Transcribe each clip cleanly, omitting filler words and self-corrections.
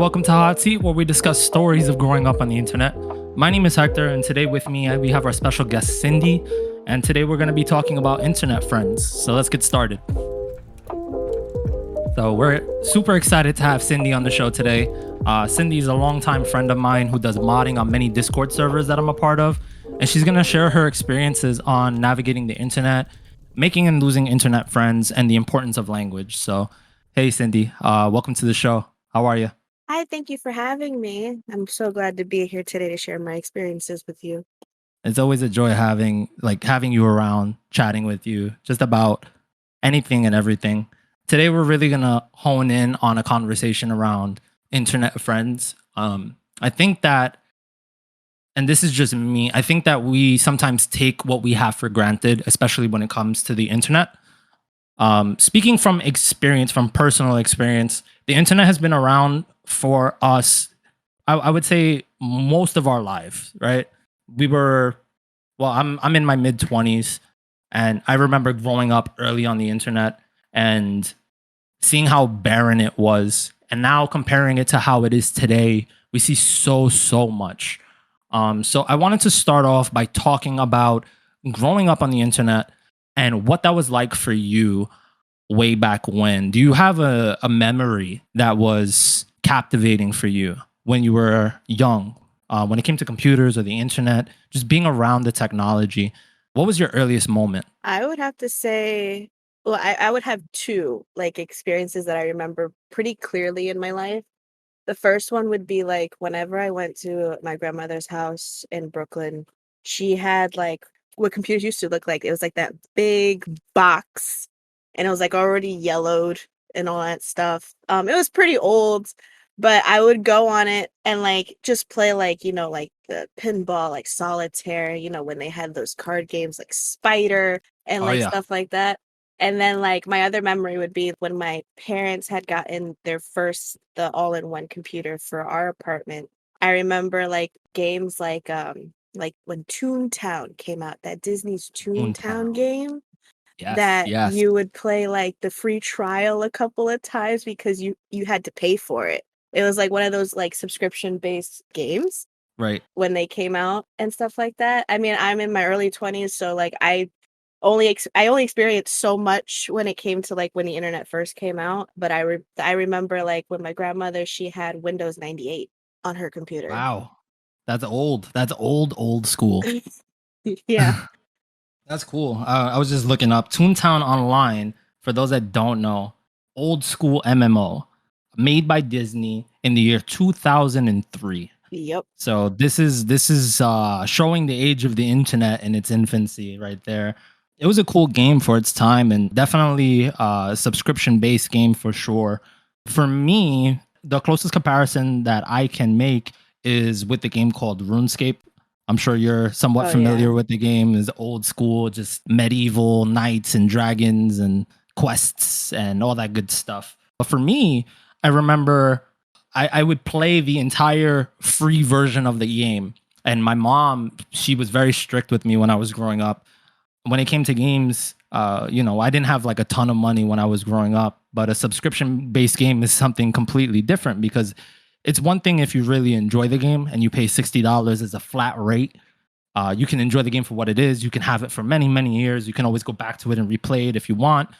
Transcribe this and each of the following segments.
Welcome to Hot Seat, where we discuss stories of growing up on the internet. My name is Hector, and today with me we have our special guest Cindy, and today we're going to be talking about internet friends. So let's get started. So we're super excited to have Cindy on the show today. Cindy is a longtime friend of mine who does modding on many Discord servers that I'm a part of, and she's going to share her experiences on navigating the internet, making and losing internet friends, and the importance of language. So, hey Cindy, welcome to the show. How are you? Hi, thank you for having me. I'm so glad to be here today to share my experiences with you. It's always a joy having you around, chatting with you, just about anything and everything. Today we're really gonna hone in on a conversation around internet friends. I think that, and this is just me, I think that we sometimes take what we have for granted, especially when it comes to the internet. Speaking from experience, from personal experience, the internet has been around for us. I would say most of our lives, right? We were, well, I'm in my mid 20s, and I remember growing up early on the internet and seeing how barren it was, and now comparing it to how it is today, we see so much. So I wanted to start off by talking about growing up on the internet and what that was like for you way back when. Do you have a memory that was captivating for you when you were young, when it came to computers or the internet, just being around the technology? What was your earliest moment? I would have to say, well, I would have two experiences that I remember pretty clearly in my life. The first one would be like whenever I went to my grandmother's house in Brooklyn, she had like what computers used to look like. It was like that big box and it was like already yellowed and all that stuff. It was pretty old, but I would go on it and like just play like the pinball, like solitaire, when they had those card games like Spider and Oh like yeah. stuff like that. And then like my other memory would be when my parents had gotten the all-in-one computer for our apartment. I remember like games like when Toontown came out, that Disney's Toontown Toontown. game Yes, that yes. you would play like the free trial a couple of times because you had to pay for it. It was like one of those like subscription-based games Right. when they came out and stuff like that. I mean, I'm in my early 20s, so like I only experienced so much when it came to like when the internet first came out, but I remember like when my grandmother, she had Windows 98 on her computer. Wow. That's old. That's old school. Yeah. That's cool. I was just looking up Toontown Online. For those that don't know, old school MMO made by Disney in the year 2003. Yep. So this is showing the age of the internet in its infancy right there. It was a cool game for its time, and definitely a subscription based game for sure. For me, the closest comparison that I can make is with the game called RuneScape. I'm sure you're somewhat Oh yeah. familiar with the game. Is old school, just medieval knights and dragons and quests and all that good stuff. But for me, I remember I would play the entire free version of the game. And my mom, she was very strict with me when I was growing up. When it came to games, I didn't have like a ton of money when I was growing up, but a subscription based game is something completely different because it's one thing if you really enjoy the game and you pay $60 as a flat rate. You can enjoy the game for what it is. You can have it for many years. You can always go back to it and replay it if you want.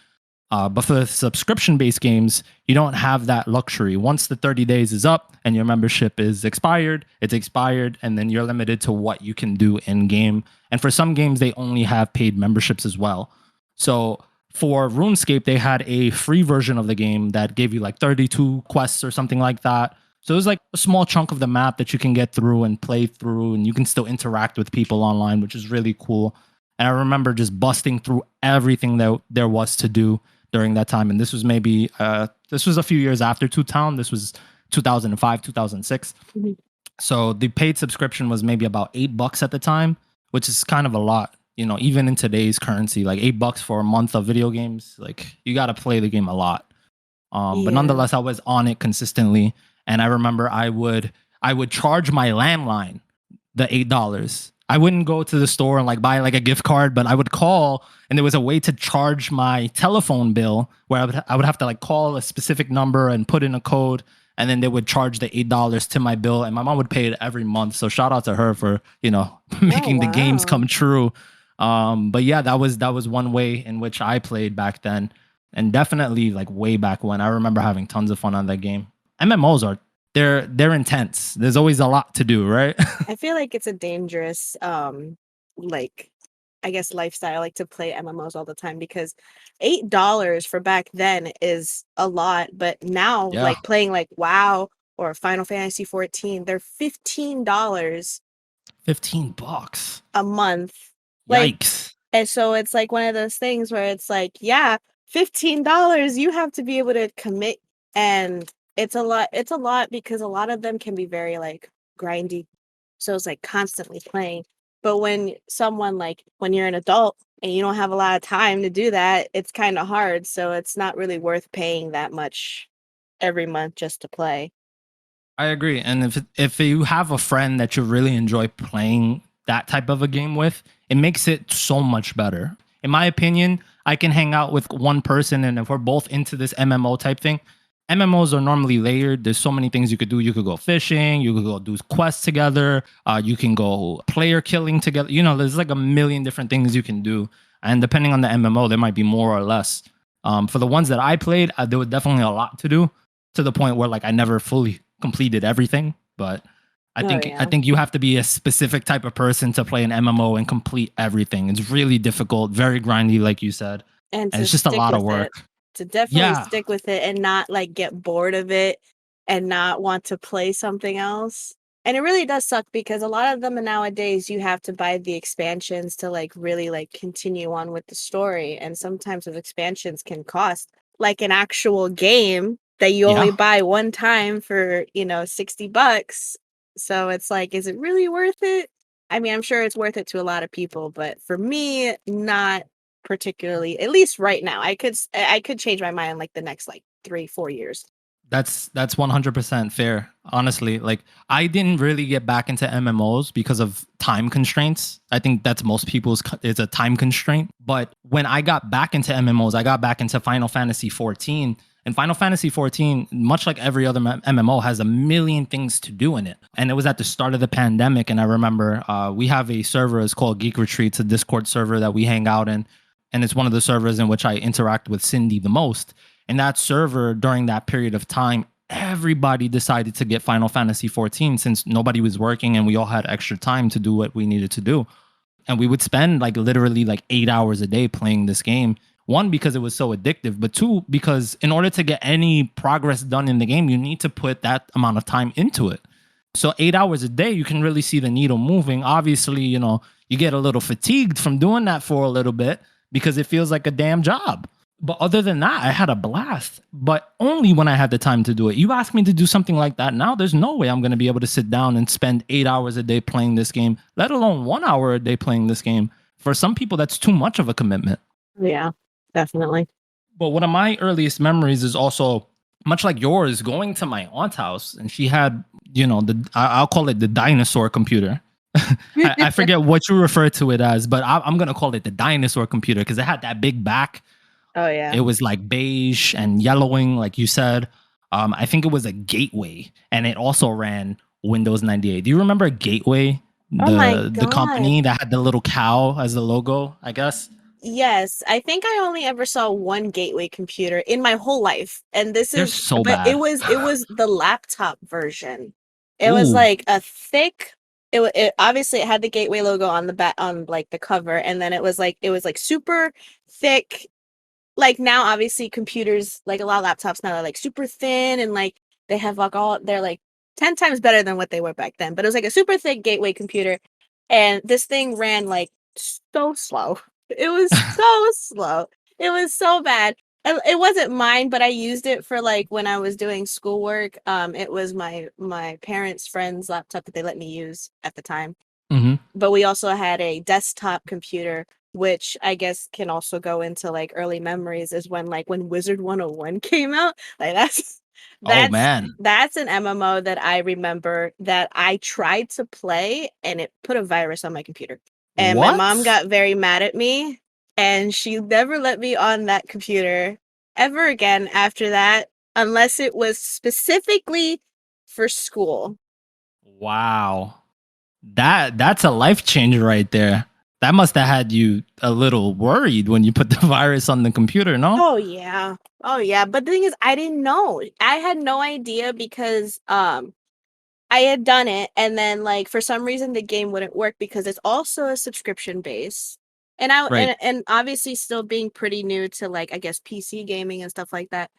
But for subscription based games, you don't have that luxury. Once the 30 days is up and your membership is expired, it's expired, and then you're limited to what you can do in game. And for some games, they only have paid memberships as well. So for RuneScape, they had a free version of the game that gave you like 32 quests or something like that. So it was like a small chunk of the map that you can get through and play through, and you can still interact with people online, which is really cool. And I remember just busting through everything that there was to do during that time. And this was a few years after Two Town. This was 2005, 2006. Mhm. So the paid subscription was maybe about $8 at the time, which is kind of a lot. Even in today's currency, like $8 for a month of video games, like you got to play the game a lot. But Yeah. nonetheless, I was on it consistently, and I remember I would charge my landline the $8. I wouldn't go to the store and like buy like a gift card, but I would call, and there was a way to charge my telephone bill where I would have to like call a specific number and put in a code, and then they would charge the $8 to my bill, and my mom would pay it every month. So shout out to her for Oh, making the games wow. come true. But yeah, that was one way in which I played back then, and definitely like way back when. I remember having tons of fun on that game. MMOs are they're intense. There's always a lot to do, right? I feel like it's a dangerous, like, I guess, lifestyle, like to play MMOs all the time because $8 for back then is a lot, but now, Yeah, like playing like WoW or Final Fantasy 14, they're $15 $15. a month. Like, Yikes. and so it's like one of those things where it's like, yeah, $15, you have to be able to commit, and it's a lot because a lot of them can be very like grindy. So it's like constantly playing. But when someone like when you're an adult and you don't have a lot of time to do that, it's kind of hard. So it's not really worth paying that much every month just to play. I agree. And if you have a friend that you really enjoy playing that type of a game with, it makes it so much better. In my opinion, I can hang out with one person, and if we're both into this MMO type thing, MMOs are normally layered. There's so many things you could do. You could go fishing, you could go do quests together, you can go player killing together. There's like a million different things you can do. And depending on the MMO, there might be more or less. For the ones that I played, there was definitely a lot to do, to the point where like I never fully completed everything. But I Oh think I yeah. think you have to be a specific type of person to play an MMO and complete everything. It's really difficult, very grindy, like you said, And and to it's just a stick lot of with work. it. To definitely Yeah, stick with it and not, like, get bored of it and not want to play something else. And it really does suck because a lot of them nowadays, you have to buy the expansions to, like, really, like, continue on with the story, and sometimes those expansions can cost, like, an actual game that you only yeah. buy one time for, 60 bucks. So it's like, is it really worth it? I mean, I'm sure it's worth it to a lot of people, but for me, not particularly, at least right now. I could change my mind like the next like 3, 4 years. That's 100% fair. Honestly, like I didn't really get back into MMOs because of time constraints. I think that's most people's it's a time constraint. But when I got back into MMOs, I got back into Final Fantasy 14. And Final Fantasy 14, much like every other MMO, has a million things to do in it. And it was at the start of the pandemic. And I remember we have a server, it's called Geek Retreats, a Discord server that we hang out in. And it's one of the servers in which I interact with Cindy the most. And that server, during that period of time, everybody decided to get Final Fantasy 14 since nobody was working and we all had extra time to do what we needed to do. And we would spend like literally like 8 hours a day playing this game. One, because it was so addictive, but two, because in order to get any progress done in the game, you need to put that amount of time into it. So 8 hours a day, you can really see the needle moving. Obviously, you get a little fatigued from doing that for a little bit because it feels like a damn job. But other than that, I had a blast, but only when I had the time to do it. You ask me to do something like that now, there's no way I'm going to be able to sit down and spend 8 hours a day playing this game, let alone 1 hour a day playing this game. For some people, that's too much of a commitment. Yeah, definitely. But one of my earliest memories is also much like yours, going to my aunt's house, and she had, I'll call it the dinosaur computer. I forget what you refer to it as, but I'm gonna call it the dinosaur computer because it had that big back. Oh yeah. It was like beige and yellowing, like you said. I think it was a Gateway, and it also ran Windows 98. Do you remember Gateway, Oh my the god. company that had the little cow as the logo? I guess Yes, I think I only ever saw one gateway computer in my whole life, and this they're is so but it bad. was it was the laptop version. It was Ooh, like a thick it obviously it had the gateway logo on the back on like the cover, and then it was like super thick. Like now obviously computers, like a lot of laptops now are like super thin and like they have like they're like 10 times better than what they were back then. But it was like a super thick gateway computer, and this thing ran like so slow. It was so slow. It was so bad. It wasn't mine, but I used it for like when I was doing schoolwork. It was my parents' friend's laptop that they let me use at the time. hmm. But we also had a desktop computer, which I guess can also go into like early memories, is when Wizard 101 came out. Like Oh that's man, that's an MMO that I remember that I tried to play and it put a virus on my computer. And my mom what? got very mad at me and she never let me on that computer ever again after that. unless it was specifically for school. Wow. That's a life changer right there. That must have had you a little worried when you put the virus on the computer, no? Oh yeah. Oh yeah. But the thing is, I didn't know. I had no idea because I had done it, and then, like, for some reason, the game wouldn't work because it's also a subscription base. And I Right. and obviously still being pretty new to, like, I guess, PC gaming and stuff like that,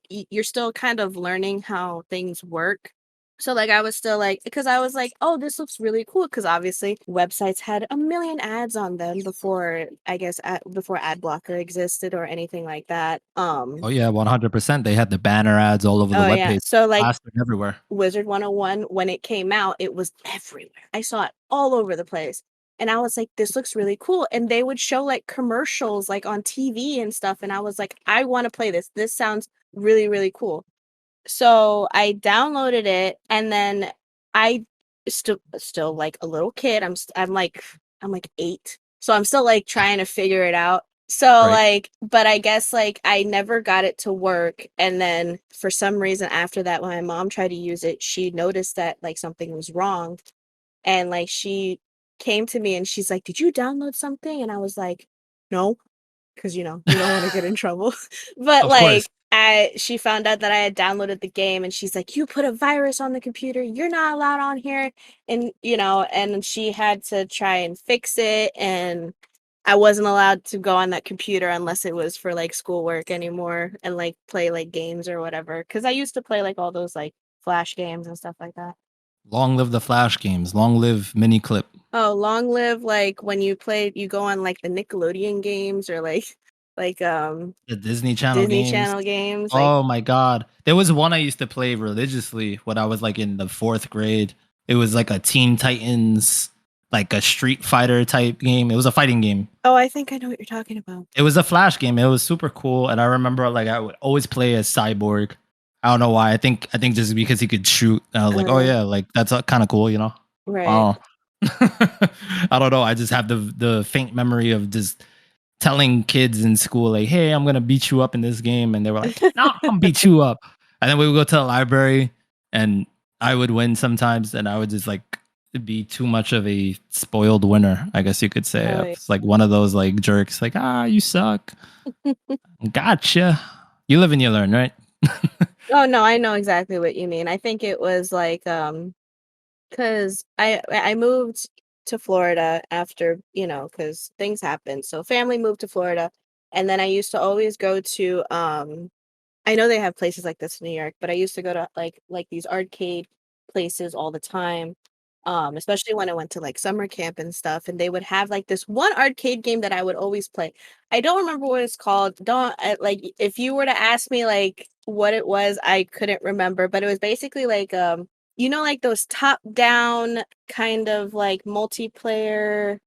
you're still kind of learning how things work. So, like, I was still like, because I was like, "Oh, this looks really cool," because obviously websites had a million ads on them before, I guess, before ad blocker existed or anything like that. Oh yeah, 100%. They had the banner ads all over the Oh, yeah. webpage, So, like, plastered everywhere. Wizard 101, when it came out, it was everywhere. I saw it all over the place. And I was like, this looks really cool. And they would show like commercials like on TV and stuff. And I was like, I want to play this. This sounds really, really cool. So I downloaded it, and then I still like a little kid. I'm like 8. So I'm still like trying to figure it out. So Right. like, but I guess like I never got it to work, and then for some reason after that when my mom tried to use it, she noticed that like something was wrong, and like she came to me and she's like, "Did you download something?" And I was like, "No." 'Cause, you don't wanna get in trouble. But, Of course. like, she found out that I had downloaded the game, and she's like, "You put a virus on the computer, you're not allowed on here," and, and she had to try and fix it, and I wasn't allowed to go on that computer unless it was for, like, schoolwork anymore and, like, play, like, games or whatever. Because I used to play, like, all those, like, Flash games and stuff like that. Long live the Flash games. Long live mini clip. Oh, long live, like, when you go on, like, the Nickelodeon games or, like like, The Disney Channel Disney games. Channel games, like Oh my god. There was one I used to play religiously when I was, like, in the 4th grade. It was like a Teen Titans, like a Street Fighter type game. It was a fighting game. oh, I think I know what you're talking about. It was a Flash game. It was super cool, and I remember, like, I would always play as Cyborg. I don't know why. I think just because he could shoot, and I was like, "Oh, Uh, yeah, like, that's, kinda cool," you know? right. Wow. I don't know. I just have the faint memory of just telling kids in school like, "Hey, I'm gonna beat you up in this game," and they were like, "No, I'm gonna beat you up." And then we would go to the library, and I would win sometimes, and I would just like be too much of a spoiled winner, I guess you could say. Oh, I yeah. was like one of those like jerks, like, you suck. Gotcha. You live and you learn, right? Oh, no, I know exactly what you mean. I think it was like, 'cause I moved to Florida after, because things happened. So family moved to Florida, and then I used to always go to, I know they have places like this in New York, but I used to go to, like, these arcade places all the time, especially when I went to, like, summer camp and stuff, and they would have, like, this one arcade game that I would always play. I don't remember what it's called, don't like, if you were to ask me, like, what it was, I couldn't remember, but it was basically like, like, those top-down kind of, like, multiplayer,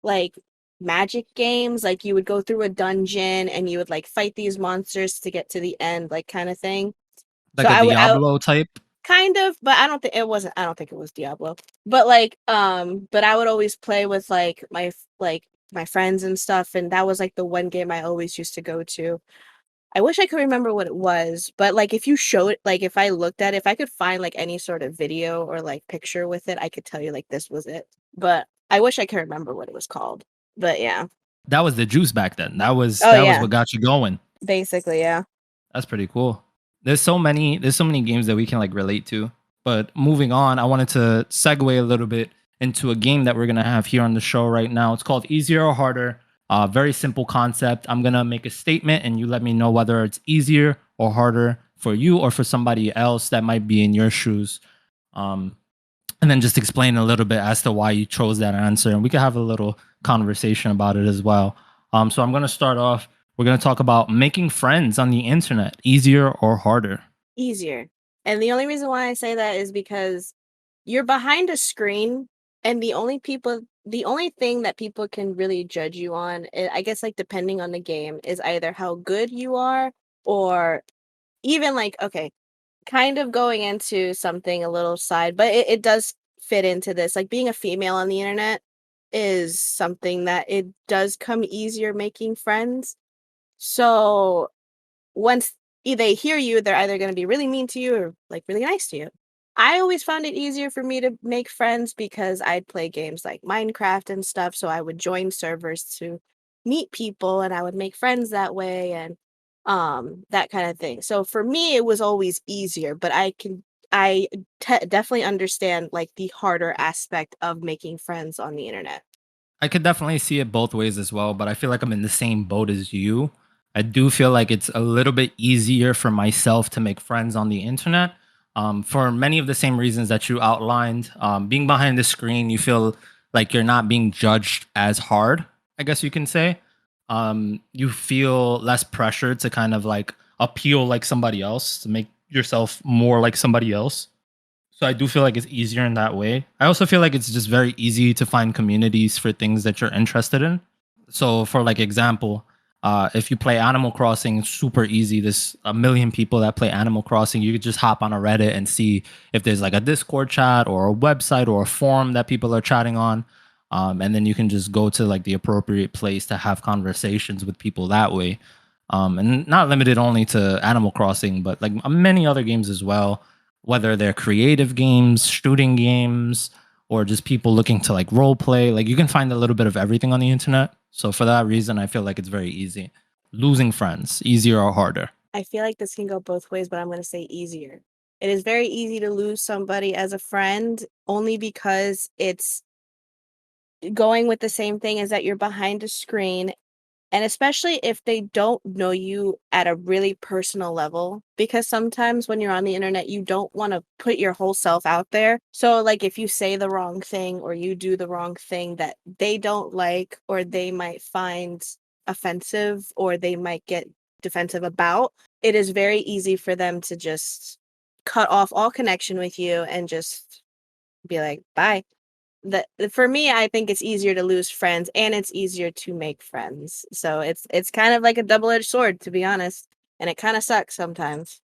like, magic games, like, you would go through a dungeon and you would, like, fight these monsters to get to the end, like, kinda thing. So Like a I Diablo type. kind of, but I don't think it was Diablo. But, like, but I would always play with, like, my friends and stuff, and that was, like, the one game I always used to go to. I wish I could remember what it was, but, like, if you show it like, if I looked at it, if I could find, like, any sort of video or, like, picture with it, I could tell you, like, this was it. But I wish I could remember what it was called. But yeah. That was the juice back then. That was Oh, that was yeah. what got you going. Basically, yeah. That's pretty cool. There's so many games that we can like relate to. But moving on, I wanted to segue a little bit into a game that we're gonna have here on the show right now. It's called Easier or Harder. Very simple concept. I'm gonna make a statement, and you let me know whether it's easier or harder for you or for somebody else that might be in your shoes. Um, and then just explain a little bit as to why you chose that answer, and we can have a little conversation about it as well. So I'm gonna start off. We're gonna talk about making friends on the internet, easier or harder. Easier. And the only reason why I say that is because you're behind a screen, and the only thing that people can really judge you on, I guess, like, depending on the game, is either how good you are, or even, like, okay, kind of going into something a little side, but it does fit into this. Like, being a female on the internet is something that it does come easier making friends. So once they hear you, they're either going to be really mean to you or like really nice to you. I always found it easier for me to make friends because I'd play games like Minecraft and stuff. So I would join servers to meet people and I would make friends that way and that kind of thing. So for me, it was always easier, but I definitely understand like the harder aspect of making friends on the internet. I could definitely see it both ways as well, but I feel like I'm in the same boat as you. I do feel like it's a little bit easier for myself to make friends on the internet, for many of the same reasons that you outlined. Being behind the screen, you feel like you're not being judged as hard, I guess you can say. You feel less pressure to kind of like appeal like somebody else, to make yourself more like somebody else. So I do feel like it's easier in that way. I also feel like it's just very easy to find communities for things that you're interested in. So for like example, if you play Animal Crossing, it's super easy. There's a million people that play Animal Crossing. You could just hop on a Reddit and see if there's like a Discord chat or a website or a forum that people are chatting on. And then you can just go to like the appropriate place to have conversations with people that way. And not limited only to Animal Crossing, but like many other games as well, whether they're creative games, shooting games, or just people looking to like role play. Like you can find a little bit of everything on the internet. So for that reason, I feel like it's very easy. Losing friends, easier or harder? I feel like this can go both ways, but I'm going to say easier. It is very easy to lose somebody as a friend only because it's going with the same thing as that you're behind a screen. And especially if they don't know you at a really personal level, because sometimes when you're on the internet, you don't want to put your whole self out there. So, like, if you say the wrong thing or you do the wrong thing that they don't like, or they might find offensive, or they might get defensive about, it is very easy for them to just cut off all connection with you and just be like, bye. For me, I think it's easier to lose friends and it's easier to make friends. So it's kind of like a double-edged sword, to be honest, and it kind of sucks sometimes.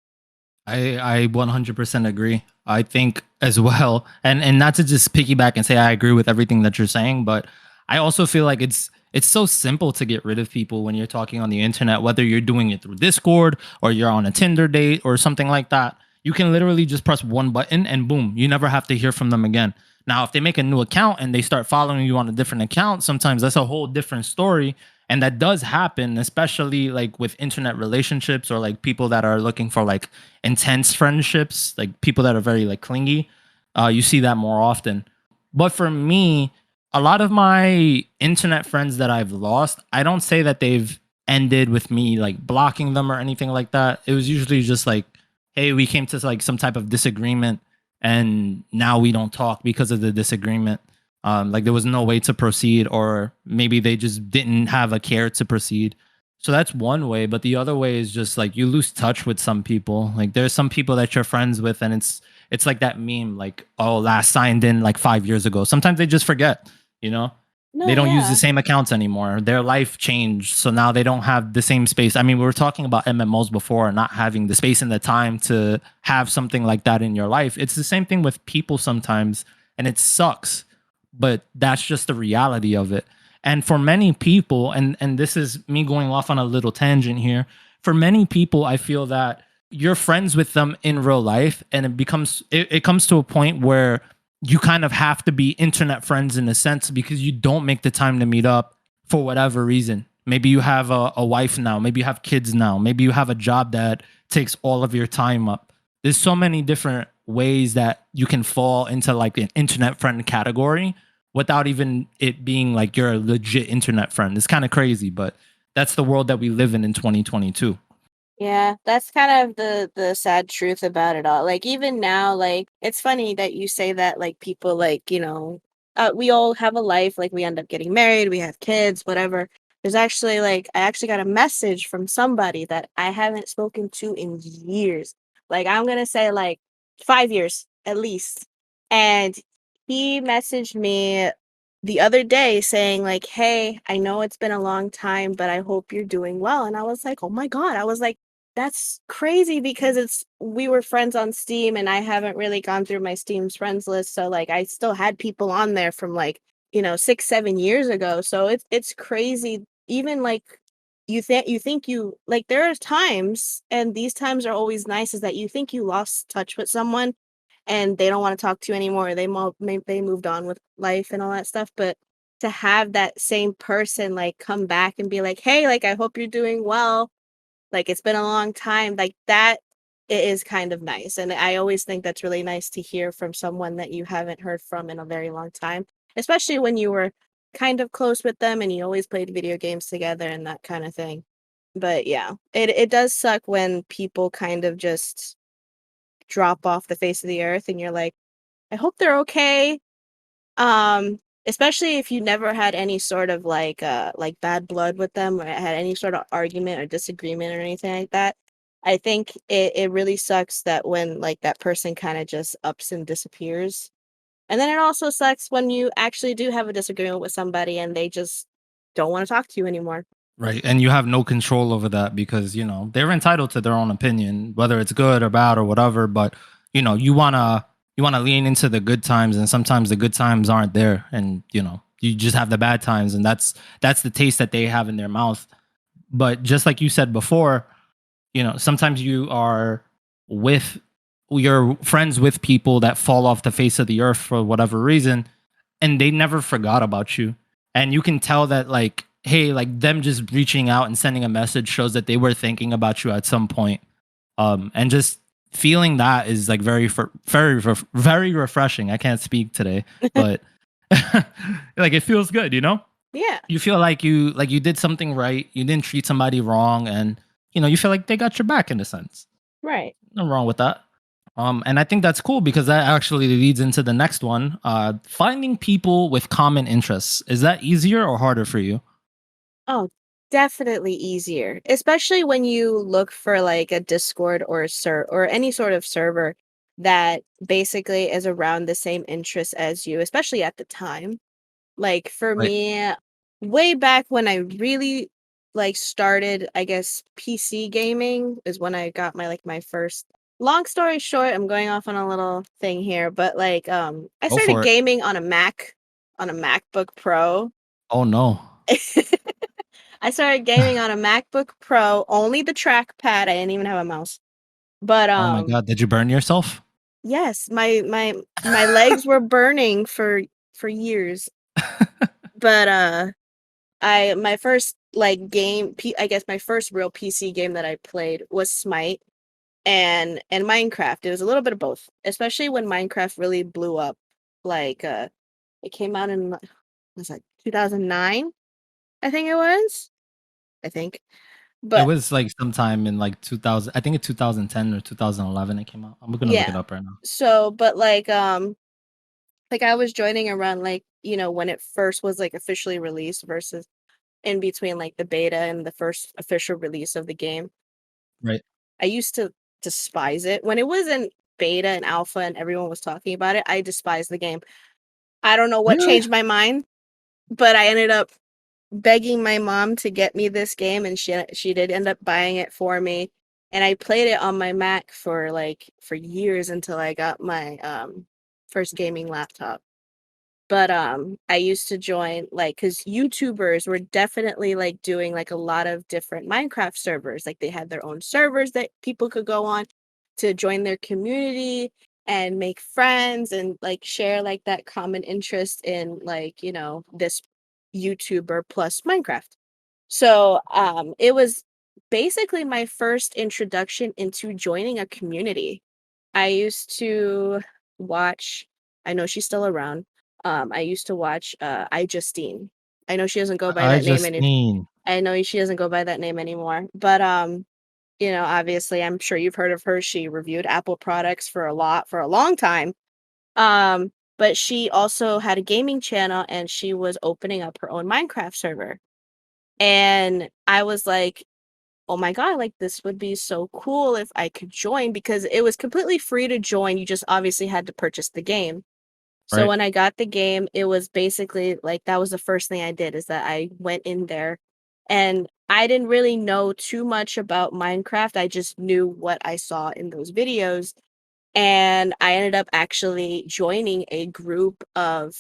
I 100% agree. I think as well, and not to just piggyback and say I agree with everything that you're saying, but I also feel like it's so simple to get rid of people when you're talking on the internet, whether you're doing it through Discord or you're on a Tinder date or something like that. You can literally just press one button and boom, you never have to hear from them again. Now, if they make a new account and they start following you on a different account, sometimes that's a whole different story. And that does happen, especially like with internet relationships or like people that are looking for like intense friendships, like people that are very like clingy. You see that more often. But for me, a lot of my internet friends that I've lost, I don't say that they've ended with me like blocking them or anything like that. It was usually just like, hey, we came to like some type of disagreement and now we don't talk because of the disagreement. Like there was no way to proceed, or maybe they just didn't have a care to proceed. So that's one way, but the other way is just like you lose touch with some people. Like there's some people that you're friends with, and it's like that meme, like, oh, last signed in like 5 years ago. Sometimes they just forget, you know. No, They don't use the yeah. same accounts anymore. Their life changed, so now they don't have the same space. I mean, we were talking about MMOs before, not having the space and the time to have something like that in your life. It's the same thing with people sometimes, and it sucks, but that's just the reality of it. And for many people, and this is me going off on a little tangent here, for many people I feel that you're friends with them in real life, and it comes to a point where you kind of have to be internet friends in a sense because you don't make the time to meet up for whatever reason. Maybe you have a wife now, maybe you have kids now, maybe you have a job that takes all of your time up. There's so many different ways that you can fall into like an internet friend category without even it being like you're a legit internet friend. It's kind of crazy, but that's the world that we live in 2022. Yeah, that's kind of the sad truth about it all. Like even now, like it's funny that you say that like people like, we all have a life, like we end up getting married, we have kids, whatever. There's actually like I actually got a message from somebody that I haven't spoken to in years. Like I'm gonna say like 5 years at least. And he messaged me the other day saying like, "Hey, I know it's been a long time, but I hope you're doing well." And I was like, "Oh my God." I was like, that's crazy because we were friends on Steam and I haven't really gone through my Steam's friends list. So like I still had people on there from like, 6, 7 years ago. So it's crazy. Even like you think you like, there are times, and these times are always nice, is that you think you lost touch with someone and they don't wanna talk to you anymore, they moved on with life and all that stuff, but to have that same person, like, come back and be like, "Hey, like, I hope you're doing well, like, it's been a long time," like, that it is kind of nice, and I always think that's really nice to hear from someone that you haven't heard from in a very long time, especially when you were kind of close with them and you always played video games together and that kinda thing. But yeah, it does suck when people kind of just drop off the face of the earth and you're like, "I hope they're okay." Especially if you never had any sort of like bad blood with them or had any sort of argument or disagreement or anything like that. I think it really sucks that when like that person kind of just ups and disappears. And then it also sucks when you actually do have a disagreement with somebody and they just don't want to talk to you anymore. Right. And you have no control over that because, they're entitled to their own opinion, whether it's good or bad or whatever. But, you wanna lean into the good times, and sometimes the good times aren't there. And, you just have the bad times, and that's the taste that they have in their mouth. But just like you said before, sometimes you are with you're friends with people that fall off the face of the earth for whatever reason, and they never forgot about you. And you can tell that, like, hey, like them just reaching out and sending a message shows that they were thinking about you at some point. And just feeling that is like very refreshing. I can't speak today, but like it feels good, Yeah, you feel like you did something right, you didn't treat somebody wrong, and you feel like they got your back in a sense. right. Nothing wrong with that. And I think that's cool because that actually leads into the next one. Finding people with common interests, is that easier or harder for you? Oh, definitely easier, especially when you look for like a Discord or a or any sort of server that basically is around the same interests as you, especially at the time. Like for Right. me, way back when I really like started, I guess PC gaming is when I got my first. Long story short, I'm going off on a little thing here, but I Go started for it. gaming on a MacBook Pro. Oh no. I started gaming on a MacBook Pro, only the trackpad, I didn't even have a mouse. But, Oh my god, did you burn yourself? yes, my legs were burning for years. But, I my first, like, I guess my first real PC game that I played was Smite and Minecraft. It was a little bit of both, especially when Minecraft really blew up. Like, it came out in, was that 2009? I think it was? I think. It But was like sometime in like 2000, I think in 2010 or 2011 it came out. I'm gonna look it yeah. up right now. So, but like I was joining around when it first was like officially released versus in between like the beta and the first official release of the game. Right. I used to despise it. When it was in beta and alpha and everyone was talking about it, I despised the game. I don't know what Really? changed my mind, but I ended up begging my mom to get me this game and she did end up buying it for me. And I played it on my Mac for years until I got my first gaming laptop. But, I used to join, like, cause YouTubers were definitely, like, doing, like, a lot of different Minecraft servers, like, they had their own servers that people could go on to join their community and make friends and, like, share, like, that common interest in, like, this YouTuber plus Minecraft. So, it was basically my first introduction into joining a community. I used to watch I know she's still around. I used to watch, Justine. I know she doesn't go by I that name just any mean. I know she doesn't go by that name anymore, but, obviously, I'm sure you've heard of her. She reviewed Apple products for a long time. But she also had a gaming channel, and she was opening up her own Minecraft server. And I was like, "Oh my god, like, this would be so cool if I could join," because it was completely free to join, you just obviously had to purchase the game. So Right. when I got the game, it was basically like that was the first thing I did is that I went in there and I didn't really know too much about Minecraft, I just knew what I saw in those videos, and I ended up actually joining a group of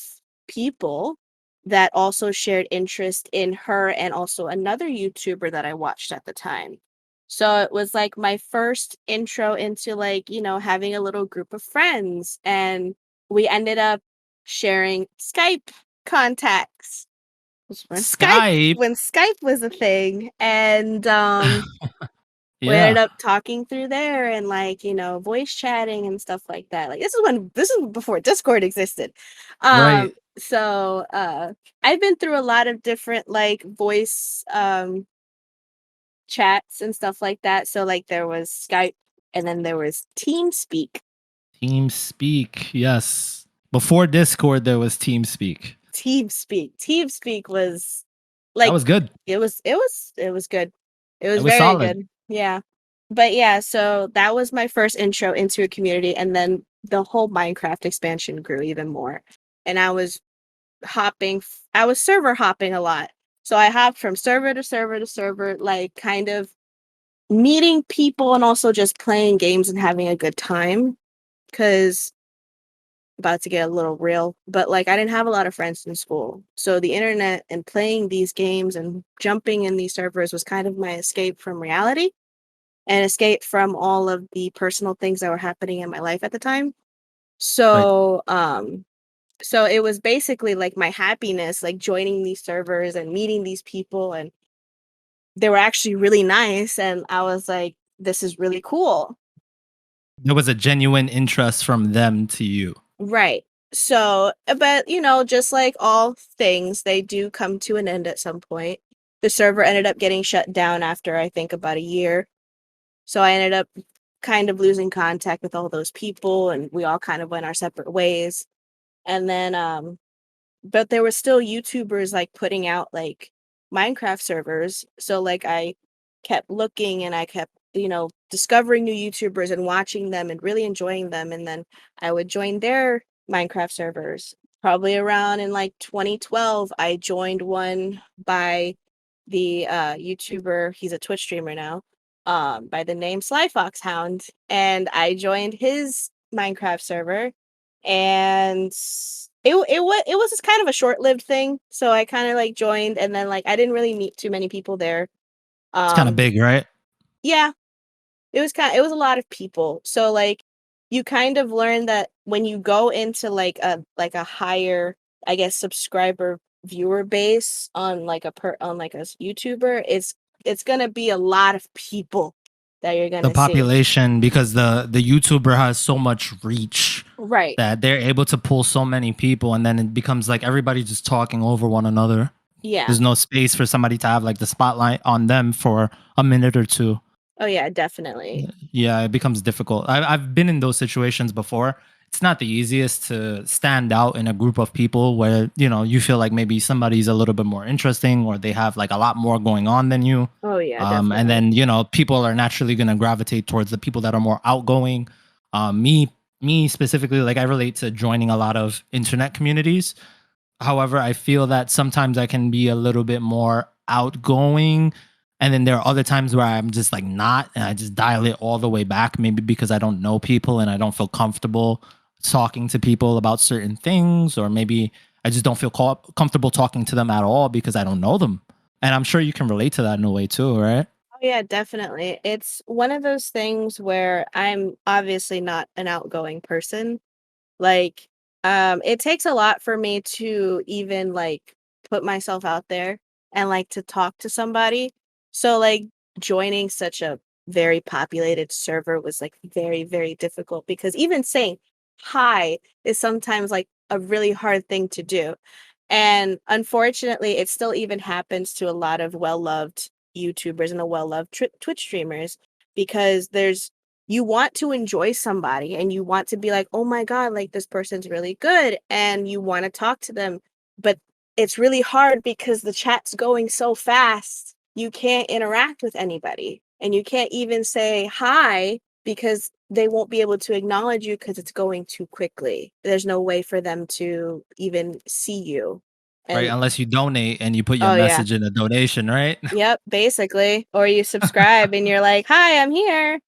people that also shared interest in her and also another YouTuber that I watched at the time. So it was like my first intro into like, having a little group of friends, and we ended up sharing Skype contacts. Was when Skype Skype. when Skype was a thing, and we ended Yeah. up talking through there and like, voice chatting and stuff like that. Like this is before Discord existed. Right. So I've been through a lot of different like voice chats and stuff like that. So like there was Skype, and then there was TeamSpeak. TeamSpeak. Yes. Before Discord, there was TeamSpeak. TeamSpeak was That like was good. it was good. It It was was very solid. good. Yeah. But yeah, so that was my first intro into a community, and then the whole Minecraft expansion grew even more. And I was server hopping a lot. So I hopped from server to server to server, like kind of meeting people and also just playing games and having a good time. Cause about to get a little real, but like I didn't have a lot of friends in school. So the internet and playing these games and jumping in these servers was kind of my escape from reality and escape from all of the personal things that were happening in my life at the time. Right. So it was basically like my happiness, like joining these servers and meeting these people, and they were actually really nice, and I was like, this is really cool. There was a genuine interest from them to you. Right. So, but just like all things, they do come to an end at some point. The server ended up getting shut down after I think about a year. So I ended up kind of losing contact with all those people, and we all kind of went our separate ways. And then but there were still YouTubers like putting out like Minecraft servers. So like I kept looking, and I kept, discovering new YouTubers and watching them and really enjoying them. And then I would join their Minecraft servers. Probably around in like 2012, I joined one by the YouTuber, he's a Twitch streamer now, by the name Sly Fox Hound. And I joined his Minecraft server, and it was just kind of a short-lived thing. So I kind of like joined, and then like I didn't really meet too many people there. It's kind of Um big, right? yeah, it was a lot of people. So like you kind of learn that when you go into like a higher, I guess, subscriber viewer base on like a YouTuber, it's going to be a lot of people that you're going The to see. population, because the YouTuber has so much reach Right. that they're able to pull so many people, and then it becomes like everybody just talking over one another. Yeah. There's no space for somebody to have like the spotlight on them for a minute or two. Oh yeah, definitely. Yeah, it becomes difficult. I've been in those situations before. It's not the easiest to stand out in a group of people where, you feel like maybe somebody's a little bit more interesting, or they have like a lot more going on than you. Oh yeah, And definitely. then, people are naturally going to gravitate towards the people that are more outgoing. Me specifically, like I relate to joining a lot of internet communities. However, I feel that sometimes I can be a little bit more outgoing. And then there are other times where I'm just like not, and I just dial it all the way back, maybe because I don't know people and I don't feel comfortable talking to people about certain things, or maybe I just don't feel comfortable talking to them at all because I don't know them. And I'm sure you can relate to that in a way too, right? Oh yeah, definitely. It's one of those things where I'm obviously not an outgoing person. Like, it takes a lot for me to even like put myself out there and like to talk to somebody. So like joining such a very populated server was like very, very difficult, because even saying hi is sometimes like a really hard thing to do. And unfortunately, it still even happens to a lot of well-loved YouTubers and a well-loved Twitch streamers, because you want to enjoy somebody and you want to be like, oh my God, like this person's really good. And you want to talk to them. But it's really hard because the chat's going so fast. You can't interact with anybody, and you can't even say hi because they won't be able to acknowledge you because it's going too quickly. There's no way for them to even see you. Right. And Unless you donate and you put your oh yeah. message in a donation, right? Yep, basically. Or you subscribe and you're like, "Hi, I'm here."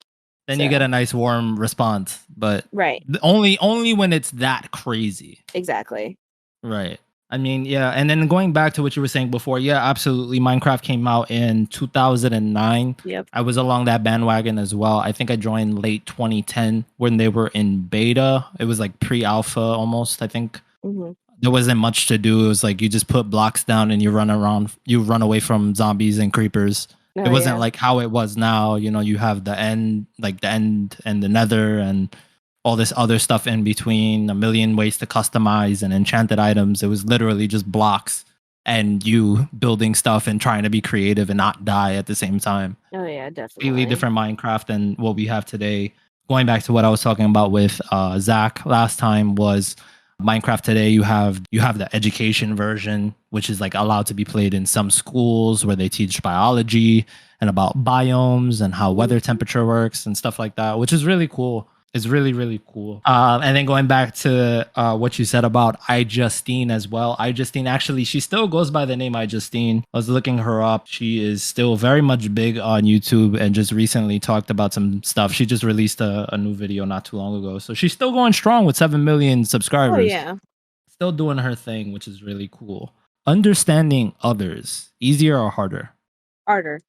Then you So, get a nice warm response. But right. only when it's that crazy. Exactly. Right. I mean, yeah, and then going back to what you were saying before, yeah, absolutely. Minecraft came out in 2009. Yep. I was along that bandwagon as well. I think I joined late 2010 when they were in beta. It was like pre-alpha almost, I think. Hmm. There wasn't much to do. It was like you just put blocks down and you run around, you run away from zombies and creepers. It Oh wasn't yeah. like how it was now. You have the end and the nether and all this other stuff in between, a million ways to customize and enchanted items. It was literally just blocks and you building stuff and trying to be creative and not die at the same time. Oh yeah, Completely definitely. different Minecraft than what we have today. Going back to what I was talking about with Zach last time was Minecraft today. You have the education version, which is like allowed to be played in some schools where they teach biology and about biomes and how weather Mhm. temperature works and stuff like that, which is really cool. It's really, really cool. And then going back to what you said about iJustine as well. iJustine, actually, she still goes by the name iJustine. I was looking her up. She is still very much big on YouTube and just recently talked about some stuff. She just released a new video not too long ago. So she's still going strong with 7 million Oh subscribers. yeah, Still doing her thing, which is really cool. Understanding others, easier or harder? harder.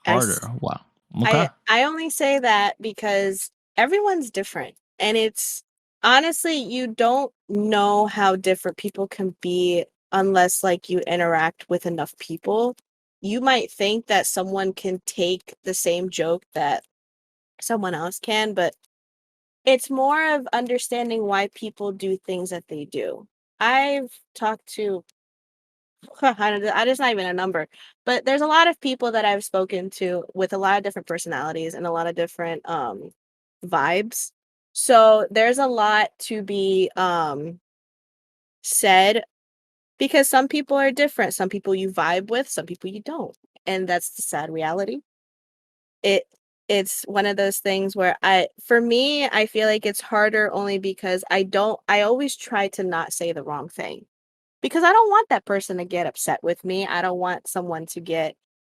Harder. Wow. Okay. I only say that because everyone's different, and it's honestly, you don't know how different people can be unless like you interact with enough people. You might think that someone can take the same joke that someone else can, but it's more of understanding why people do things that they do. I've talked to I just not even a number, but there's a lot of people that I've spoken to with a lot of different personalities and a lot of different vibes. So there's a lot to be said because some people are different. Some people you vibe with, some people you don't. And that's the sad reality. It it's one of those things where for me, I feel like it's harder only because I always try to not say the wrong thing. Because I don't want that person to get upset with me. I don't want someone to get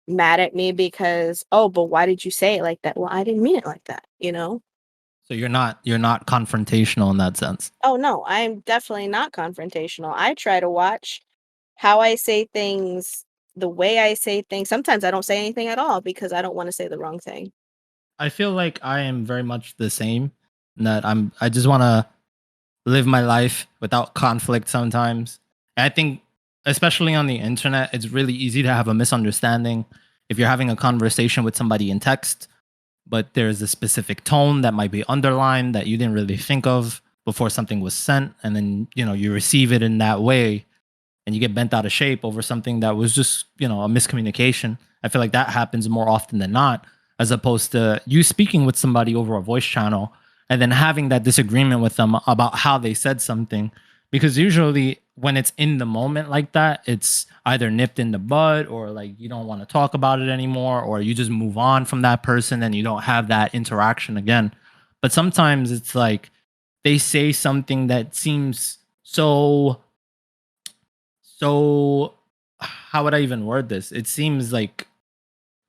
mad at me because, "Oh, but why did you say it like that?" Well, I didn't mean it like that, you know? So you're not confrontational in that sense. Oh, no, I'm definitely not confrontational. I try to watch how I say things, the way I say things. Sometimes I don't say anything at all because I don't wanna say the wrong thing. I feel like I am very much the same. In that I just want to live my life without conflict sometimes. And I think especially on the internet, it's really easy to have a misunderstanding if you're having a conversation with somebody in text, but there's a specific tone that might be underlined that you didn't really think of before something was sent, and then you receive it in that way and you get bent out of shape over something that was just a miscommunication. I feel like that happens more often than not, as opposed to you speaking with somebody over a voice channel and then having that disagreement with them about how they said something. Because usually when it's in the moment like that, it's either nipped in the bud, or like you don't want to talk about it anymore, or you just move on from that person and you don't have that interaction again. But sometimes it's like they say something that seems so how would I even word this? It seems like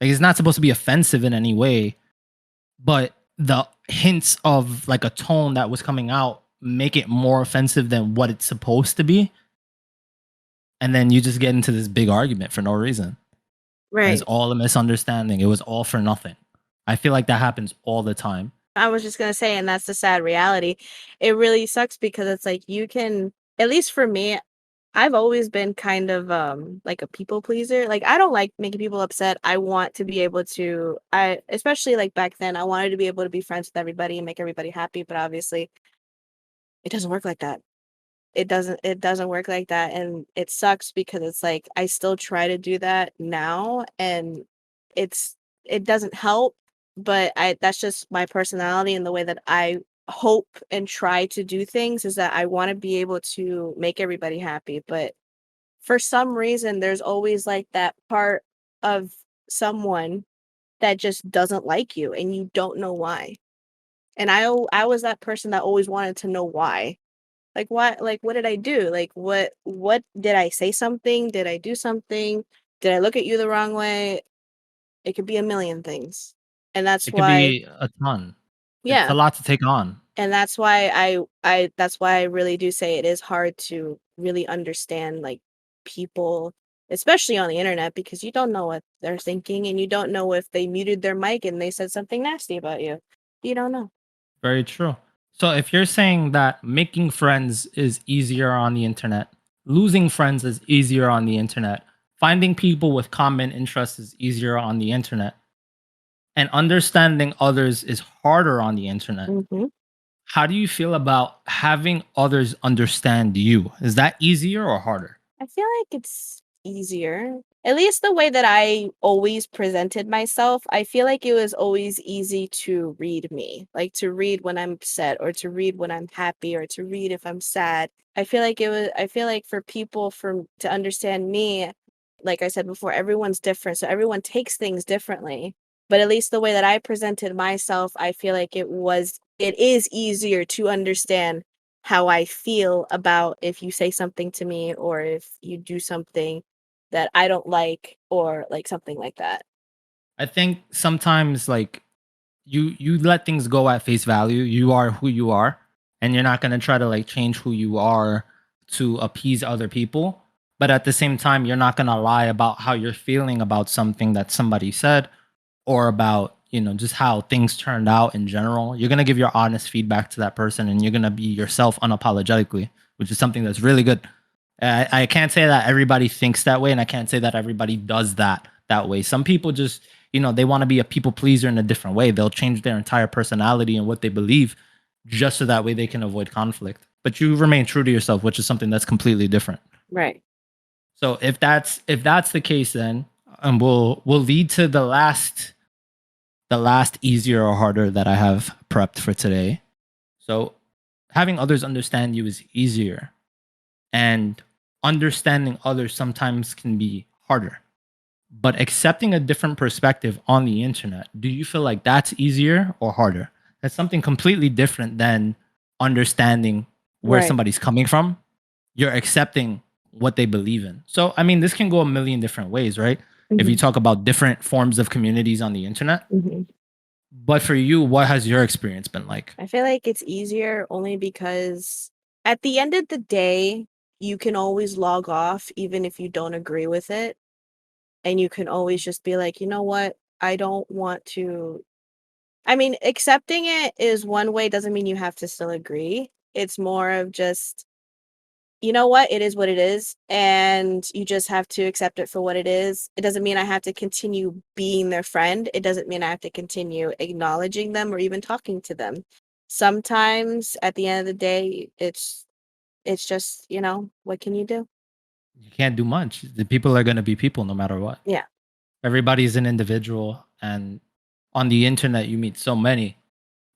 it's not supposed to be offensive in any way, but the hints of like a tone that was coming out make it more offensive than what it's supposed to be. And then you just get into this big argument for no reason. And it's Right. all a misunderstanding. It was all for nothing. I feel like that happens all the time. I was just gonna say, and that's the sad reality. It really sucks because it's like you can at least for me, I've always been kind of like a people pleaser. Like I don't like making people upset. I want to be able to I especially like back then, I wanted to be able to be friends with everybody and make everybody happy, but obviously it doesn't work like that. It doesn't work like that, and it sucks because it's like I still try to do that now and it's it doesn't help, but I that's just my personality and the way that I hope and try to do things is that I want to be able to make everybody happy, but for some reason there's always like that part of someone that just doesn't like you and you don't know why. And I was that person that always wanted to know why. Like, what did I do? Like, what did I say something? Did I do something? Did I look at you the wrong way? It could be a million things. And that's It could why be a ton. It's a yeah, lot to take on. and that's why I really do say it is hard to really understand like people, especially on the internet, because you don't know what they're thinking and you don't know if they muted their mic and they said something nasty about you. You don't know. Very true. So if you're saying that making friends is easier on the internet, losing friends is easier on the internet, finding people with common interests is easier on the internet, and understanding others is harder on the internet. Hmm. How do you feel about having others understand you? Is that easier or harder? I feel like it's easier. At least the way that I always presented myself, I feel like it was always easy to read me, like to read when I'm upset or to read when I'm happy or to read if I'm sad. I feel like for people to understand me, like I said before, everyone's different. So everyone takes things differently. But at least the way that I presented myself, I feel like it is easier to understand how I feel about if you say something to me or if you do something that I don't like or like something like that. I think sometimes like you let things go at face value. You are who you are, and you're not going to try to like change who you are to appease other people. But at the same time, you're not going to lie about how you're feeling about something that somebody said, or about, just how things turned out in general. You're going to give your honest feedback to that person, and you're going to be yourself unapologetically, which is something that's really good. I can't say that everybody thinks that way, and I can't say that everybody does that way. Some people just, they want to be a people pleaser in a different way. They'll change their entire personality and what they believe just so that way they can avoid conflict. But you remain true to yourself, which is something that's completely different. Right. So if that's the case, then we'll lead to the last easier or harder that I have prepped for today. So having others understand you is easier, and understanding others sometimes can be harder. But accepting a different perspective on the internet, do you feel like that's easier or harder? That's something completely different than understanding where Right. somebody's coming from. You're accepting what they believe in. So, I mean, this can go a million different ways, right? If you Hmm. talk about different forms of communities on the internet. Hmm. But for you, what has your experience been like? I feel like it's easier only because at the end of the day, you can always log off even if you don't agree with it. And you can always just be like, you know what? I don't want to. I mean, accepting it is one way, doesn't mean you have to still agree. It's more of just, you know what? It is what it is, and you just have to accept it for what it is. It doesn't mean I have to continue being their friend. It doesn't mean I have to continue acknowledging them or even talking to them. Sometimes at the end of the day, it's just, what can you do? You can't do much. The people are going to be people no matter what. Yeah. Everybody's an individual, and on the internet you meet so many.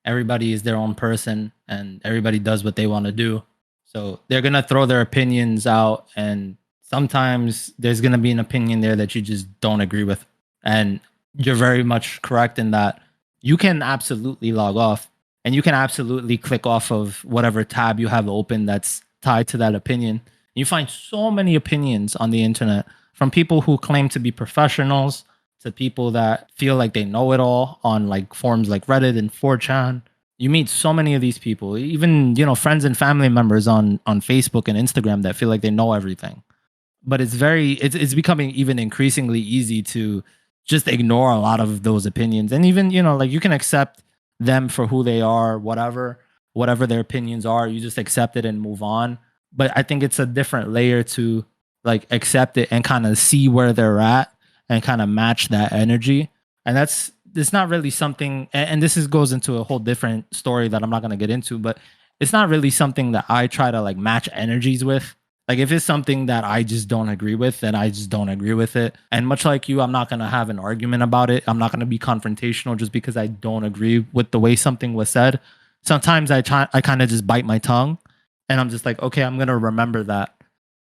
Everybody is their own person, and everybody does what they want to do. So they're going to throw their opinions out, and sometimes there's going to be an opinion there that you just don't agree with. And you're very much correct in that you can absolutely log off, and you can absolutely click off of whatever tab you have open that's tied to that opinion. You find so many opinions on the internet from people who claim to be professionals to people that feel like they know it all on like forums like Reddit and 4chan. You meet so many of these people, even friends and family members on Facebook and Instagram that feel like they know everything. But it's becoming even increasingly easy to just ignore a lot of those opinions, and even like you can accept them for who they are, whatever their opinions are. You just accept it and move on. But I think it's a different layer to like accept it and kind of see where they're at and kind of match that energy. And that's it's not really something, and this goes into a whole different story that I'm not going to get into, but it's not really something that I try to like match energies with. Like if it's something that I just don't agree with, then I just don't agree with it. And much like you, I'm not gonna have an argument about it. I'm not gonna be confrontational just because I don't agree with the way something was said. Sometimes I kind of just bite my tongue, and I'm just like, okay, I'm gonna remember that.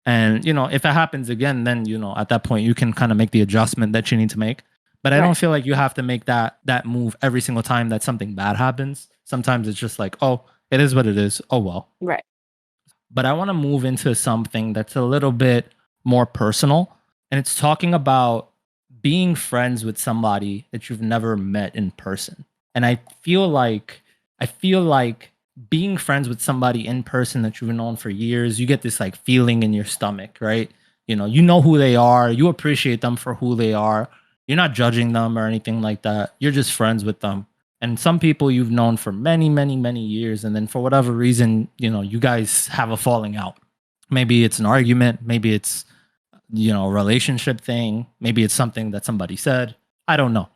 And if it happens again, then at that point you can kind of make the adjustment that you need to make. But I Right. don't feel like you have to make that move every single time that something bad happens. Sometimes it's just like, oh, it is what it is. Oh well. Right. But I want to move into something that's a little bit more personal. And it's talking about being friends with somebody that you've never met in person. And I feel like being friends with somebody in person that you've known for years, you get this like feeling in your stomach, right? You know who they are, you appreciate them for who they are. You're not judging them or anything like that. You're just friends with them. And some people you've known for many, many, many years, and then for whatever reason, you guys have a falling out. Maybe it's an argument, maybe it's a relationship thing, maybe it's something that somebody said. I don't know.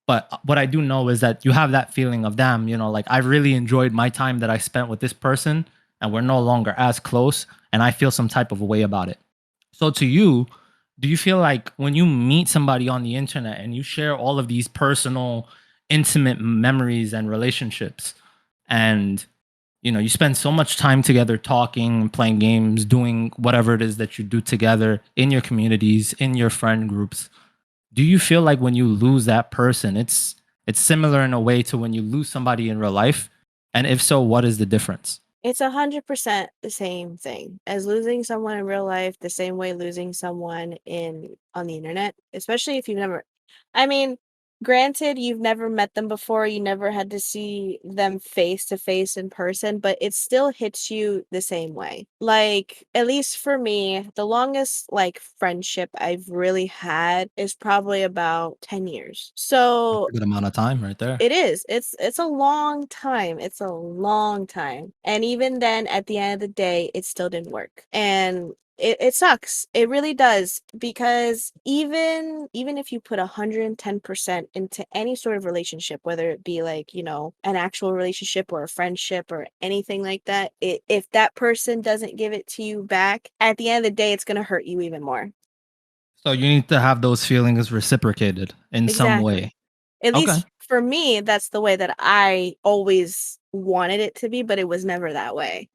But what I do know is that you have that feeling of, damn, like I really enjoyed my time that I spent with this person and we're no longer as close and I feel some type of a way about it. So to you, do you feel like when you meet somebody on the internet and you share all of these personal, intimate memories and relationships, and you spend so much time together talking, playing games, doing whatever it is that you do together in your communities, in your friend groups, do you feel like when you lose that person, it's similar in a way to when you lose somebody in real life? And if so, what is the difference? It's 100% the same thing as losing someone in real life, the same way losing someone in on the internet, especially if you've never I mean, granted, you've never met them before, you never had to see them face to face in person, but it still hits you the same way. Like, at least for me, the longest like friendship I've really had is probably about 10 years. That's So a good amount of time right there. it is. It's a long time. It's a long time. And even then, at the end of the day, it still didn't work. And it sucks. It really does. Because even if you put 110% into any sort of relationship, whether it be like, an actual relationship or a friendship or anything like that, if that person doesn't give it to you back, at the end of the day, it's gonna hurt you even more. So you need to have those feelings reciprocated in some Exactly. way. At Okay. least for me, that's the way that I always wanted it to be, but it was never that way.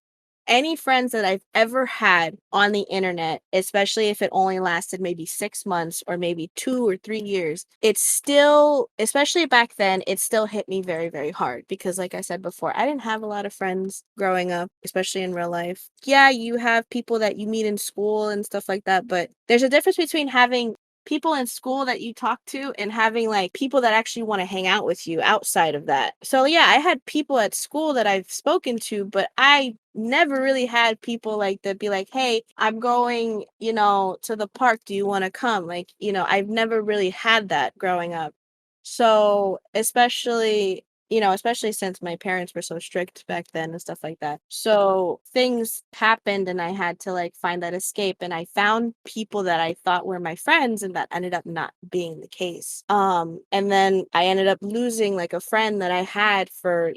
Any friends that I've ever had on the internet, especially if it only lasted maybe 6 months or maybe 2 or 3 years, it's still especially back then, it still hit me very, very hard because like I said before, I didn't have a lot of friends growing up, especially in real life. Yeah, you have people that you meet in school and stuff like that, but there's a difference between having people in school that you talk to and having like people that actually want to hang out with you outside of that. So yeah, I had people at school that I've spoken to, but I never really had people like that be like, "Hey, I'm going, to the park. Do you want to come?" Like, I've never really had that growing up. So, especially since my parents were so strict back then and stuff like that. So, things happened and I had to like find that escape and I found people that I thought were my friends and that ended up not being the case. And then I ended up losing like a friend that I had for,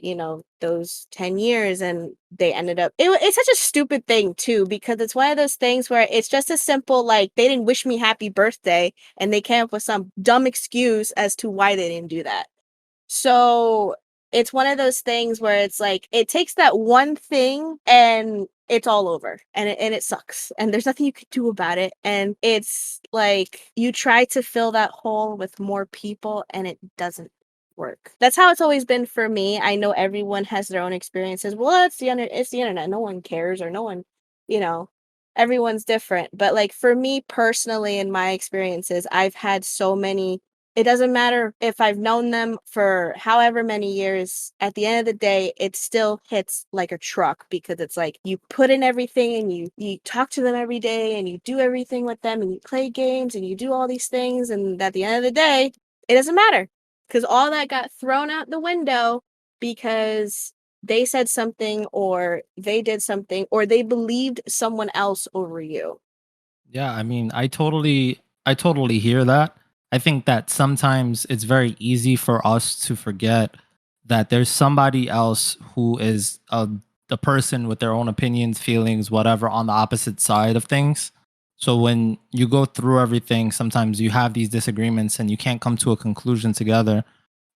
those 10 years and they ended up it's such a stupid thing too because it's one of those things where it's just a simple like they didn't wish me happy birthday and they came up with some dumb excuse as to why they didn't do that. So, it's one of those things where it's like, it takes that one thing and it's all over and it sucks and there's nothing you could do about it and it's like you try to fill that hole with more people and it doesn't work. That's how it's always been for me. I know everyone has their own experiences. Well, it's the internet. No one cares or no one, you know, everyone's different. But like for me personally in my experiences, I've had so many it doesn't matter if I've known them for however many years. At the end of the day, it still hits like a truck because it's like you put in everything and you talk to them every day and you do everything with them and you play games and you do all these things and at the end of the day, it doesn't matter because all that got thrown out the window because they said something or they did something or they believed someone else over you. Yeah, I mean, I totally hear that. I think that sometimes it's very easy for us to forget that there's somebody else who is a person with their own opinions, feelings, whatever on the opposite side of things. So when you go through everything, sometimes you have these disagreements and you can't come to a conclusion together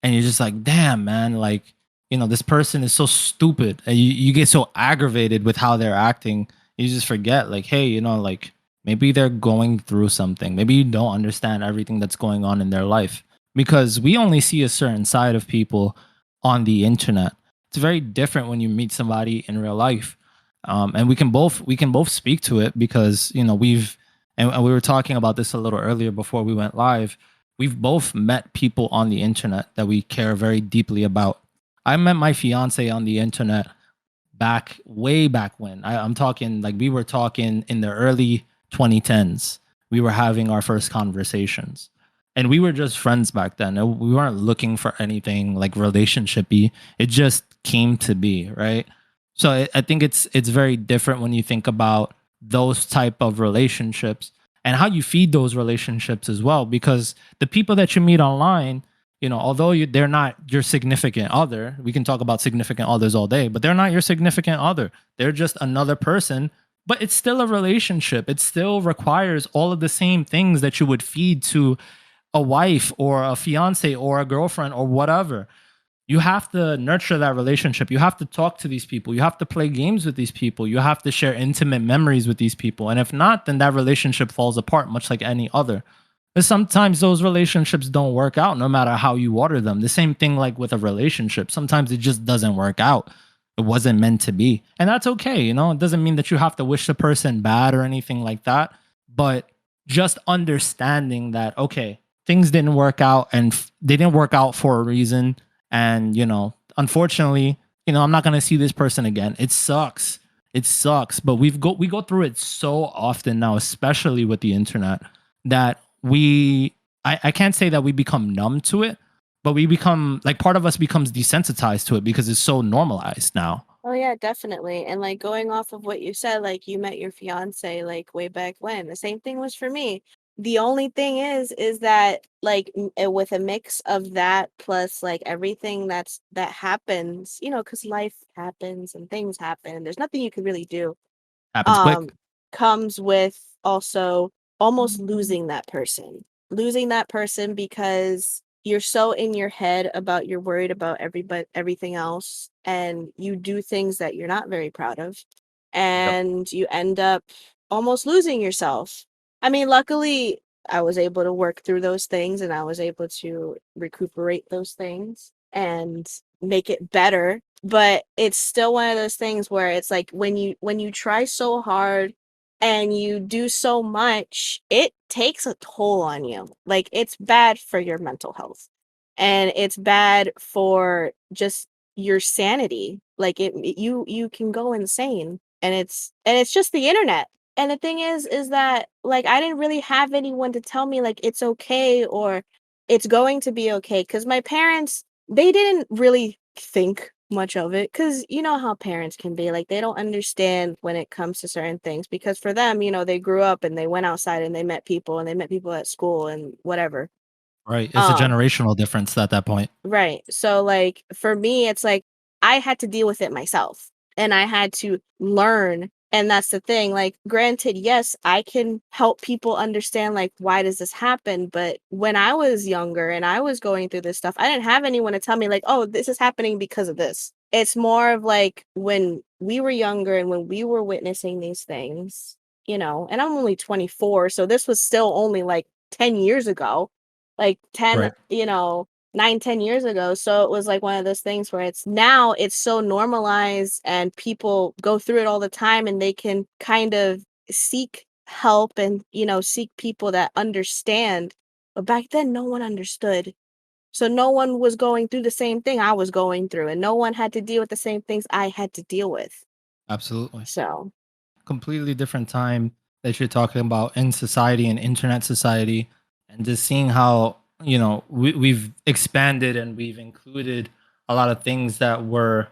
and you're just like, damn, man, like, this person is so stupid. And you get so aggravated with how they're acting. You just forget, like, hey, like maybe they're going through something. Maybe you don't understand everything that's going on in their life because we only see a certain side of people on the internet. It's very different when you meet somebody in real life. And we can both speak to it because and we were talking about this a little earlier before we went live. We've both met people on the internet that we care very deeply about. I met my fiance on the internet back way back when. I'm talking like we were talking in the early 2010s. We were having our first conversations. And we were just friends back then. We weren't looking for anything like relationshipy. It just came to be, right? So I think it's very different when you think about those type of relationships and how you feed those relationships as well. Because the people that you meet online, although they're not your significant other, we can talk about significant others all day, but they're not your significant other. They're just another person, but it's still a relationship. It still requires all of the same things that you would feed to a wife or a fiance or a girlfriend or whatever. You have to nurture that relationship. You have to talk to these people. You have to play games with these people. You have to share intimate memories with these people. And if not, then that relationship falls apart, much like any other. But sometimes those relationships don't work out no matter how you water them. The same thing like with a relationship. Sometimes it just doesn't work out. It wasn't meant to be. And that's okay. It doesn't mean that you have to wish the person bad or anything like that. But just understanding that, okay, things didn't work out and they didn't work out for a reason. And, unfortunately, I'm not going to see this person again. It sucks. It sucks. But we go through it so often now, especially with the internet, that I can't say that we become numb to it, but we become like part of us becomes desensitized to it because it's so normalized now. Oh yeah, definitely. And like going off of what you said, like you met your fiance like way back when. The same thing was for me. The only thing is that like with a mix of that plus like everything that happens, because life happens and things happen and there's nothing you can really do. Happens um quick. Comes with also almost losing that person. Losing that person because you're so in your head about you're worried about everything else and you do things that you're not very proud of Yep. and you end up almost losing yourself. I mean, luckily I was able to work through those things and I was able to recuperate those things and make it better, but it's still one of those things where it's like when you try so hard and you do so much, it takes a toll on you. Like it's bad for your mental health and it's bad for just your sanity. Like you can go insane and it's just the internet. And the thing is that like I didn't really have anyone to tell me like it's okay or it's going to be okay cuz my parents, they didn't really think much of it because you know how parents can be like they don't understand when it comes to certain things because for them, they grew up and they went outside and they met people and they met people at school and whatever. Right. It's a um generational difference at that point. Right. So, like, for me, it's like I had to deal with it myself and I had to learn. And that's the thing. Like, granted, yes, I can help people understand, like, why does this happen? But when I was younger and I was going through this stuff, I didn't have anyone to tell me, like, oh, this is happening because of this. It's more of like when we were younger and when we were witnessing these things, and I'm only 24. So this was still only like 10 years ago, like 10, Right. 9, 10 years ago. So it was like one of those things where it's so normalized and people go through it all the time and they can kind of seek help and, seek people that understand. But back then, no one understood. So no one was going through the same thing I was going through, and no one had to deal with the same things I had to deal with. Absolutely. So, Completely different time that you're talking about in society and internet society, and just seeing how we've expanded and we've included a lot of things that were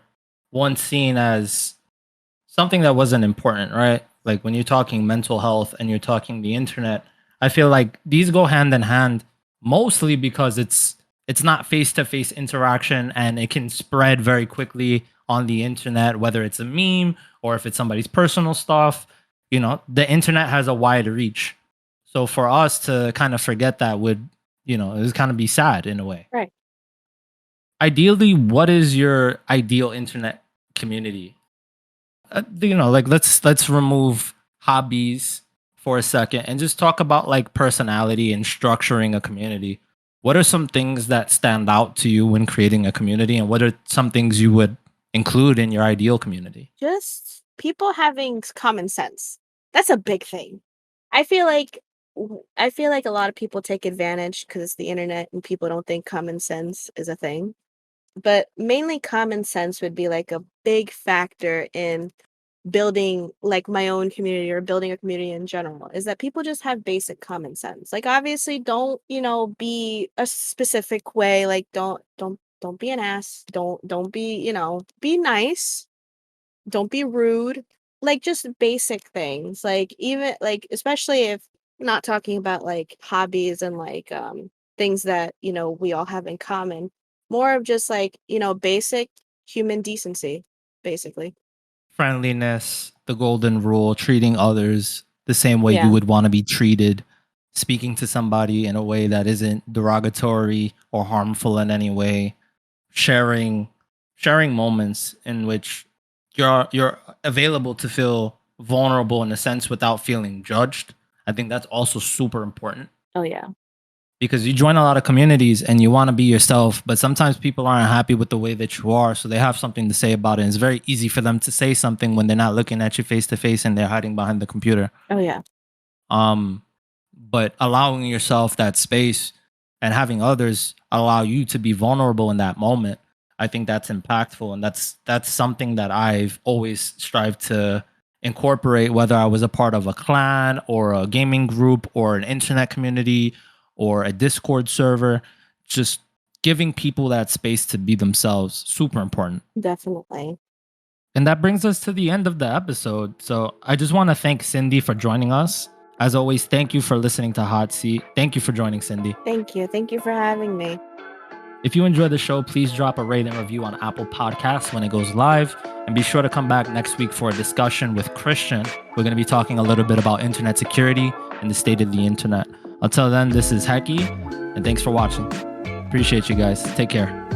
once seen as something that wasn't important, right? Like when you're talking mental health and you're talking the internet, I feel like these go hand in hand, mostly because it's not face-to-face interaction and it can spread very quickly on the internet, whether it's a meme or if it's somebody's personal stuff. The internet has a wide reach. So for us to kind of forget that would, it would kind of be sad in a way. right. Ideally, what is your ideal internet community? Like let's remove hobbies for a second and just talk about like personality and structuring a community. What are some things that stand out to you when creating a community, and what are some things you would include in your ideal community? Just people having common sense. That's a big thing. I feel like I feel like a lot of people take advantage because it's the internet and people don't think common sense is a thing. but mainly common sense would be like a big factor in building like my own community or building a community in general, is that people just have basic common sense. Like obviously don't, be a specific way, like don't be an ass, don't be, be nice, don't be rude, like just basic things. Like even like especially if not talking about like hobbies and like things that, we all have in common. More of just like, basic human decency, basically. Friendliness, the golden rule, treating others the same way you Yeah. would want to be treated, speaking to somebody in a way that isn't derogatory or harmful in any way, sharing sharing moments in which you're available to feel vulnerable in a sense without feeling judged. I think that's also super important Oh yeah. because you join a lot of communities and you want to be yourself, but sometimes people aren't happy with the way that you are, so they have something to say about it. And it's very easy for them to say something when they're not looking at you face to face and they're hiding behind the computer. Oh yeah. Um, but allowing yourself that space and having others allow you to be vulnerable in that moment, I think that's impactful, and that's something that I've always strived to incorporate, whether I was a part of a clan or a gaming group or an internet community or a Discord server. Just giving people that space to be themselves, super important. Definitely. And that brings us to the end of the episode. So I just want to thank Cindy for joining us. As always, thank you for listening to Hot Seat. Thank you for joining, Cindy. Thank you. Thank you for having me. If you enjoy the show, please drop a rate and review on Apple Podcasts when it goes live. And be sure to come back next week for a discussion with Christian. We're going to be talking a little bit about internet security and the state of the internet. Until then, this is Heccy, and thanks for watching. Appreciate you guys. Take care.